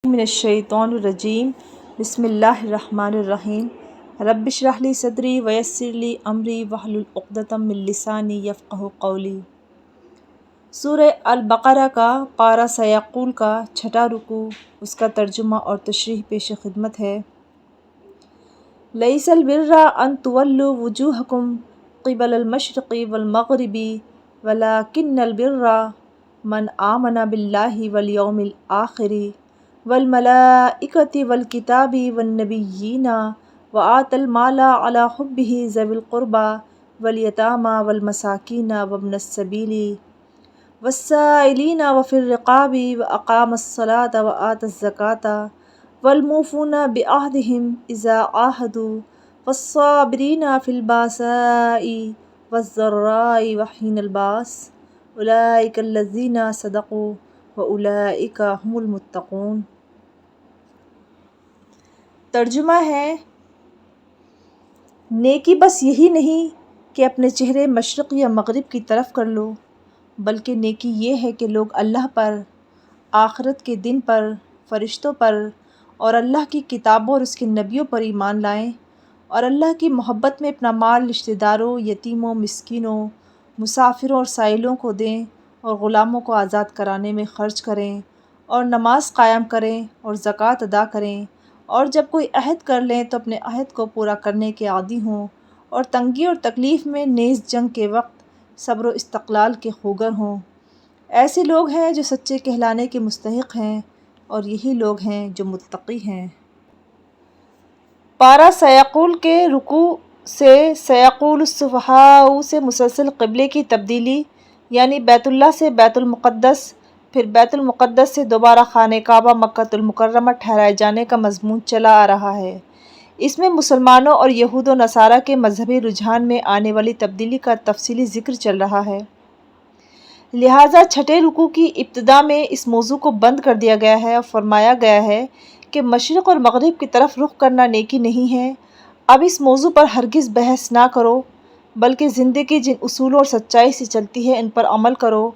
من الشیطان الرجیم بسم اللہ الرحمن الرحیم رب اشرح لی صدری ویسر لی امری واحلل عقدۃ من لسانی یفقہوا قولی۔ سورہ البقرہ کا پارہ سیقول کا چھٹا رکوع، اس کا ترجمہ اور تشریح پیش خدمت ہے۔ لیس البر ان تولوا وجوہکم قبل المشرق والمغرب ولکن البر من آمن باللہ والیوم الآخر والملائکۃ والکتاب والنبیین وآتى المال علی حبہ ذوی القربى والیتامى والمساکین وابن السبیل والسائلین وفی الرقاب واقام الصلاۃ وآتى الزکاۃ والموفون بعہدہم اذا عاہدوا والصابرین فی الباساء والضراء وحین الباس اولئک الذین صدقوا واولئک هم المتقون۔ ترجمہ ہے، نیکی بس یہی نہیں کہ اپنے چہرے مشرق یا مغرب کی طرف کر لو، بلکہ نیکی یہ ہے کہ لوگ اللہ پر، آخرت کے دن پر، فرشتوں پر اور اللہ کی کتابوں اور اس کے نبیوں پر ایمان لائیں، اور اللہ کی محبت میں اپنا مال رشتہ داروں، یتیموں، مسکینوں، مسافروں اور سائلوں کو دیں، اور غلاموں کو آزاد کرانے میں خرچ کریں، اور نماز قائم کریں اور زکوٰۃ ادا کریں، اور جب کوئی عہد کر لیں تو اپنے عہد کو پورا کرنے کے عادی ہوں، اور تنگی اور تکلیف میں نیز جنگ کے وقت صبر و استقلال کے خوگر ہوں۔ ایسے لوگ ہیں جو سچے کہلانے کے مستحق ہیں، اور یہی لوگ ہیں جو متقی ہیں۔ پارہ سیقول کے رکوع سے سیقول السفہاء سے مسلسل قبلے کی تبدیلی، یعنی بیت اللہ سے بیت المقدس، پھر بیت المقدس سے دوبارہ خانہ کعبہ مکۃ المکرمہ ٹھہرائے جانے کا مضمون چلا آ رہا ہے۔ اس میں مسلمانوں اور یہود و نصارہ کے مذہبی رجحان میں آنے والی تبدیلی کا تفصیلی ذکر چل رہا ہے۔ لہٰذا چھٹے رکوع کی ابتدا میں اس موضوع کو بند کر دیا گیا ہے اور فرمایا گیا ہے کہ مشرق اور مغرب کی طرف رخ کرنا نیکی نہیں ہے۔ اب اس موضوع پر ہرگز بحث نہ کرو، بلکہ زندگی جن اصولوں اور سچائی سے چلتی ہے ان پر عمل کرو،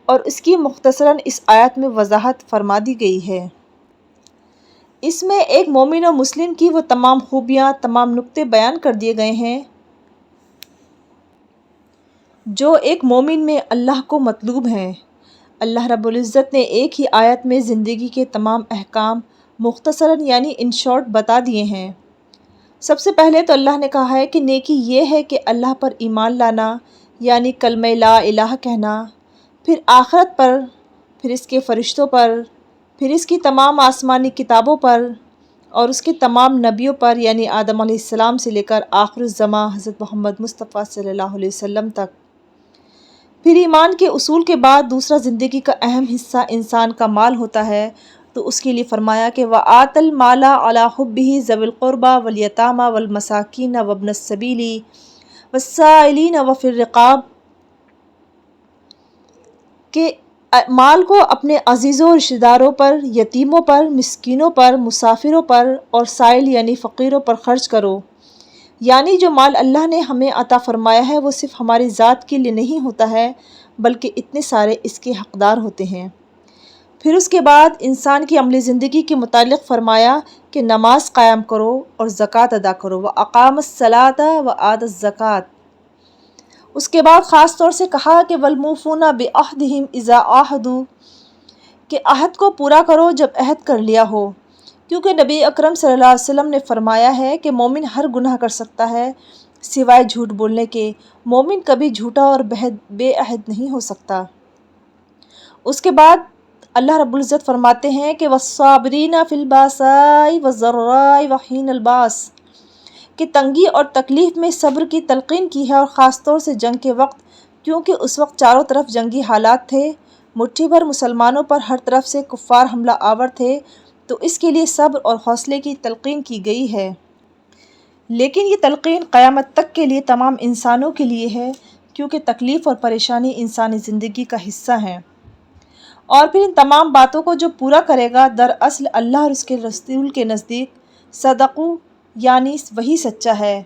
اور اس کی مختصراً اس آیت میں وضاحت فرما دی گئی ہے۔ اس میں ایک مومن و مسلم کی وہ تمام خوبیاں، تمام نکتے بیان کر دیے گئے ہیں جو ایک مومن میں اللہ کو مطلوب ہیں۔ اللہ رب العزت نے ایک ہی آیت میں زندگی کے تمام احکام مختصراً یعنی ان شارٹ بتا دیے ہیں۔ سب سے پہلے تو اللہ نے کہا ہے کہ نیکی یہ ہے کہ اللہ پر ایمان لانا، یعنی کلمہ لا الہ کہنا، پھر آخرت پر، پھر اس کے فرشتوں پر، پھر اس کی تمام آسمانی کتابوں پر اور اس کے تمام نبیوں پر، یعنی آدم علیہ السلام سے لے کر آخر الزماں حضرت محمد مصطفیٰ صلی اللہ علیہ وسلم تک۔ پھر ایمان کے اصول کے بعد دوسرا زندگی کا اہم حصہ انسان کا مال ہوتا ہے، تو اس کے لیے فرمایا کہ وَآتَى الْمَالَ عَلَى حُبِّهِ ذَوِي الْقُرْبَى وَالْيَتَامَى وَالْمَسَاكِينَ وَابْنَ السَّبِيلِ وَالسَّائِلِينَ وَفِي الرِّقَابِ، کہ مال کو اپنے عزیزوں اور رشتہ داروں پر، یتیموں پر، مسکینوں پر، مسافروں پر اور سائل یعنی فقیروں پر خرچ کرو۔ یعنی جو مال اللہ نے ہمیں عطا فرمایا ہے وہ صرف ہماری ذات کے لیے نہیں ہوتا ہے، بلکہ اتنے سارے اس کے حقدار ہوتے ہیں۔ پھر اس کے بعد انسان کی عملی زندگی کے متعلق فرمایا کہ نماز قائم کرو اور زکوٰۃ ادا کرو، وَأَقَامَ الصَّلَاةَ وَآتَى الزَّكَاةَ۔ اس کے بعد خاص طور سے کہا کہ وَالْمُوفُونَ بِعَہْدِهِمْ إِذَا عَاهَدُوا، کہ عہد کو پورا کرو جب عہد کر لیا ہو، کیونکہ نبی اکرم صلی اللہ علیہ وسلم نے فرمایا ہے کہ مومن ہر گناہ کر سکتا ہے سوائے جھوٹ بولنے کے، مومن کبھی جھوٹا اور بے عہد نہیں ہو سکتا۔ اس کے بعد اللہ رب العزت فرماتے ہیں کہ وَالصَّابِرِينَ فِي الْبَاسَاءِ وَالضَّرَّاءِ وَحِينَ الْبَاسِ، کہ تنگی اور تکلیف میں صبر کی تلقین کی ہے، اور خاص طور سے جنگ کے وقت، کیونکہ اس وقت چاروں طرف جنگی حالات تھے، مٹھی بھر مسلمانوں پر ہر طرف سے کفار حملہ آور تھے، تو اس کے لیے صبر اور حوصلے کی تلقین کی گئی ہے۔ لیکن یہ تلقین قیامت تک کے لیے تمام انسانوں کے لیے ہے، کیونکہ تکلیف اور پریشانی انسانی زندگی کا حصہ ہیں۔ اور پھر ان تمام باتوں کو جو پورا کرے گا، دراصل اللہ اور اس کے رسول کے نزدیک صدقوا، یعنی وہی سچا ہے۔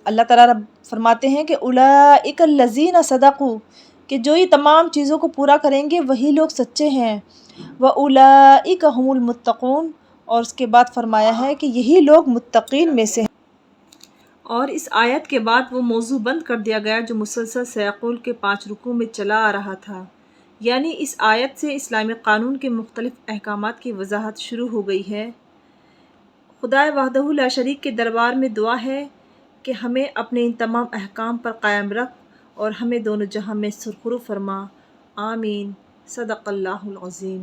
اللہ تعالیٰ فرماتے ہیں کہ اولئک الذین صدقوا، کہ جو یہ تمام چیزوں کو پورا کریں گے وہی لوگ سچے ہیں۔ وَأُولَئِكَ هُمُ الْمُتَّقُونَ، اور اس کے بعد فرمایا ہے کہ یہی لوگ متقین میں سے ہیں۔ اور اس آیت کے بعد وہ موضوع بند کر دیا گیا جو مسلسل سیقول کے 5 رکوع میں چلا آ رہا تھا، یعنی اس آیت سے اسلامی قانون کے مختلف احکامات کی وضاحت شروع ہو گئی ہے۔ خدائے وحدہ لا شریک کے دربار میں دعا ہے کہ ہمیں اپنے ان تمام احکام پر قائم رکھ اور ہمیں دونوں جہاں میں سرخرو فرما۔ آمین۔ صدق اللہ العظیم۔